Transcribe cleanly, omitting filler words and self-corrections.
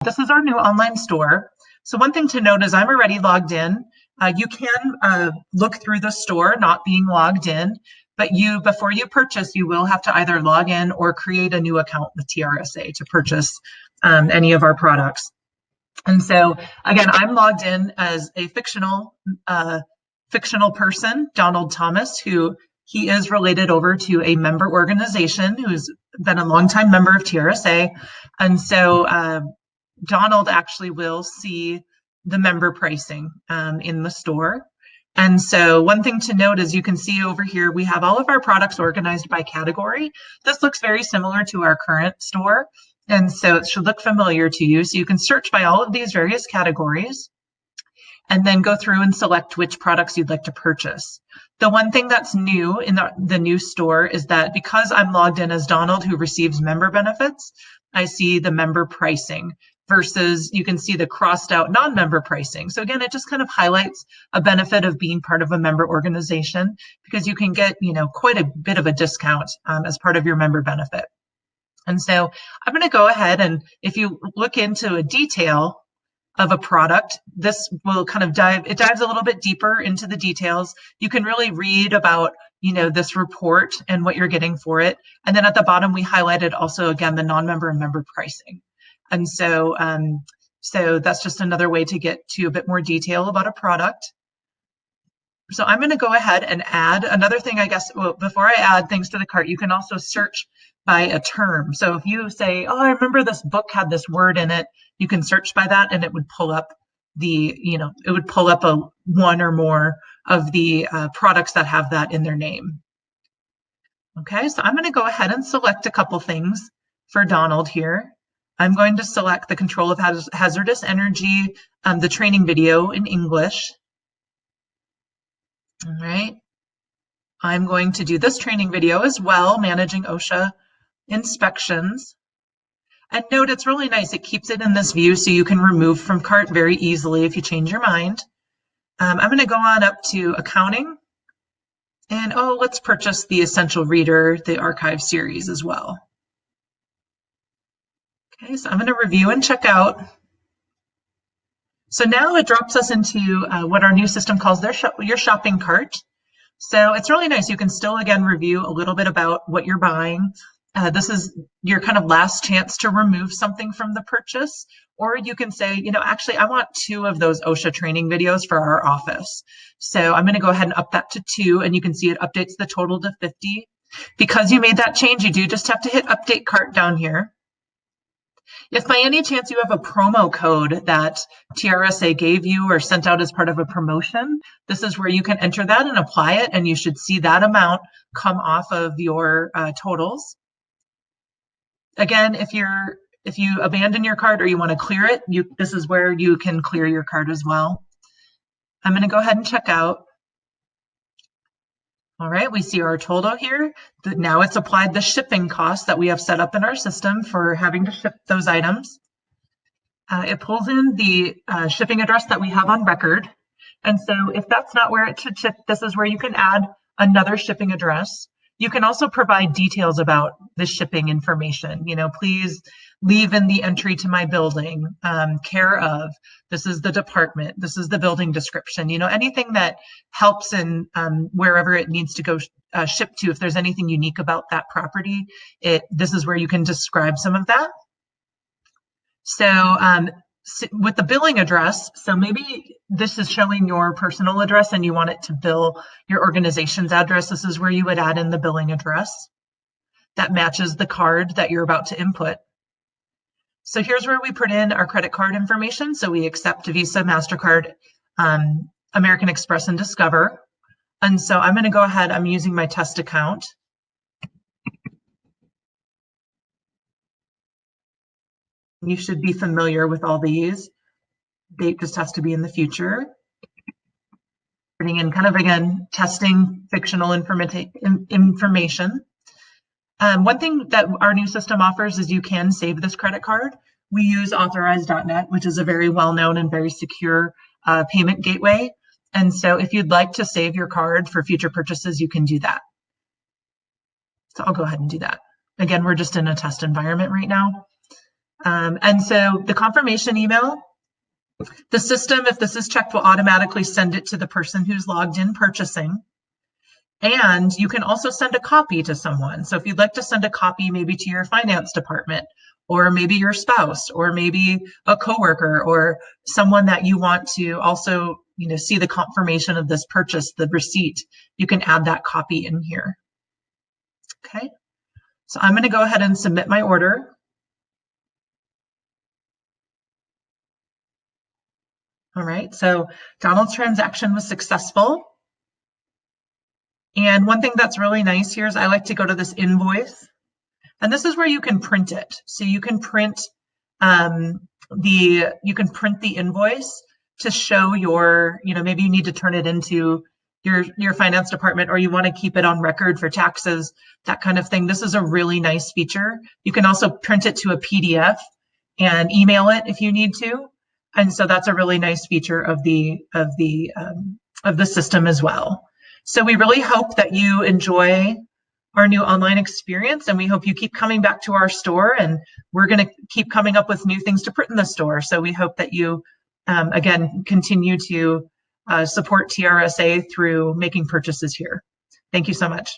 This is our new online store. So one thing to note is I'm already logged in. You can look through the store not being logged in, but before you purchase, you will have to either log in or create a new account with TRSA to purchase any of our products. And so again, I'm logged in as a fictional person, Donald Thomas, who he is related over to a member organization who's been a longtime member of TRSA. And so Donald actually will see the member pricing in the store. And so one thing to note is you can see over here, we have all of our products organized by category. This looks very similar to our current store. And so it should look familiar to you. So you can search by all of these various categories and then go through and select which products you'd like to purchase. The one thing that's new in the new store is that because I'm logged in as Donald who receives member benefits, I see the member pricing versus you can see the crossed out non-member pricing. So again, it just kind of highlights a benefit of being part of a member organization because you can get, quite a bit of a discount as part of your member benefit. And so I'm going to go ahead and if you look into a detail of a product, this will kind of dives a little bit deeper into the details. You can really read about, this report and what you're getting for it. And then at the bottom, we highlighted also, again, the non-member and member pricing. And so, so that's just another way to get to a bit more detail about a product. So I'm going to go ahead and add another thing, I guess, before I add things to the cart, you can also search by a term. So if you say, oh, I remember this book had this word in it, you can search by that and it would pull up one or more of the products that have that in their name. Okay, so I'm going to go ahead and select a couple things for Donald here. I'm going to select the control of hazardous energy, the training video in English. All right. I'm going to do this training video as well, managing OSHA inspections. And note, it's really nice. It keeps it in this view so you can remove from cart very easily if you change your mind. I'm going to go on up to accounting. And let's purchase the Essential Reader, the archive series as well. Okay, so I'm going to review and check out. So now it drops us into what our new system calls your shopping cart. So it's really nice. You can still, again, review a little bit about what you're buying. This is your kind of last chance to remove something from the purchase. Or you can say, actually, I want 2 of those OSHA training videos for our office. So I'm going to go ahead and up that to 2. And you can see it updates the total to 50. Because you made that change, you do just have to hit update cart down here. If by any chance you have a promo code that TRSA gave you or sent out as part of a promotion, this is where you can enter that and apply it, and you should see that amount come off of your totals. Again, if you abandon your cart or you want to clear it, this is where you can clear your cart as well. I'm going to go ahead and check out. All right, we see our total here. Now it's applied the shipping cost that we have set up in our system for having to ship those items. It pulls in the shipping address that we have on record. And so if that's not where it should ship, this is where you can add another shipping address. You can also provide details about the shipping information. Please leave in the entry to my building, care of, this is the department, this is the building description, anything that helps in wherever it needs to go ship to. If there's anything unique about that property, this is where you can describe some of that. So with the billing address, so maybe this is showing your personal address and you want it to bill your organization's address. This is where you would add in the billing address that matches the card that you're about to input. So here's where we put in our credit card information. So we accept Visa, MasterCard, American Express, and Discover. And so I'm going to go ahead, I'm using my test account. You should be familiar with all these. Date just has to be in the future. Putting in kind of, again, testing fictional information. One thing that our new system offers is you can save this credit card. We use authorize.net, which is a very well-known and very secure payment gateway. And so if you'd like to save your card for future purchases, you can do that. So I'll go ahead and do that. Again, we're just in a test environment right now. And so the confirmation email, the system, if this is checked, will automatically send it to the person who's logged in purchasing. And you can also send a copy to someone. So if you'd like to send a copy maybe to your finance department, or maybe your spouse, or maybe a coworker, or someone that you want to also, see the confirmation of this purchase, the receipt, you can add that copy in here. Okay, so I'm going to go ahead and submit my order. All right, so Donald's transaction was successful. And one thing that's really nice here is I like to go to this invoice, and this is where you can print it. So you can print the invoice to show your, maybe you need to turn it into your finance department, or you want to keep it on record for taxes, that kind of thing. This is a really nice feature. You can also print it to a PDF and email it if you need to. And so that's a really nice feature of the system as well. So we really hope that you enjoy our new online experience, and we hope you keep coming back to our store, and we're going to keep coming up with new things to print in the store. So we hope that you, again, continue to support TRSA through making purchases here. Thank you so much.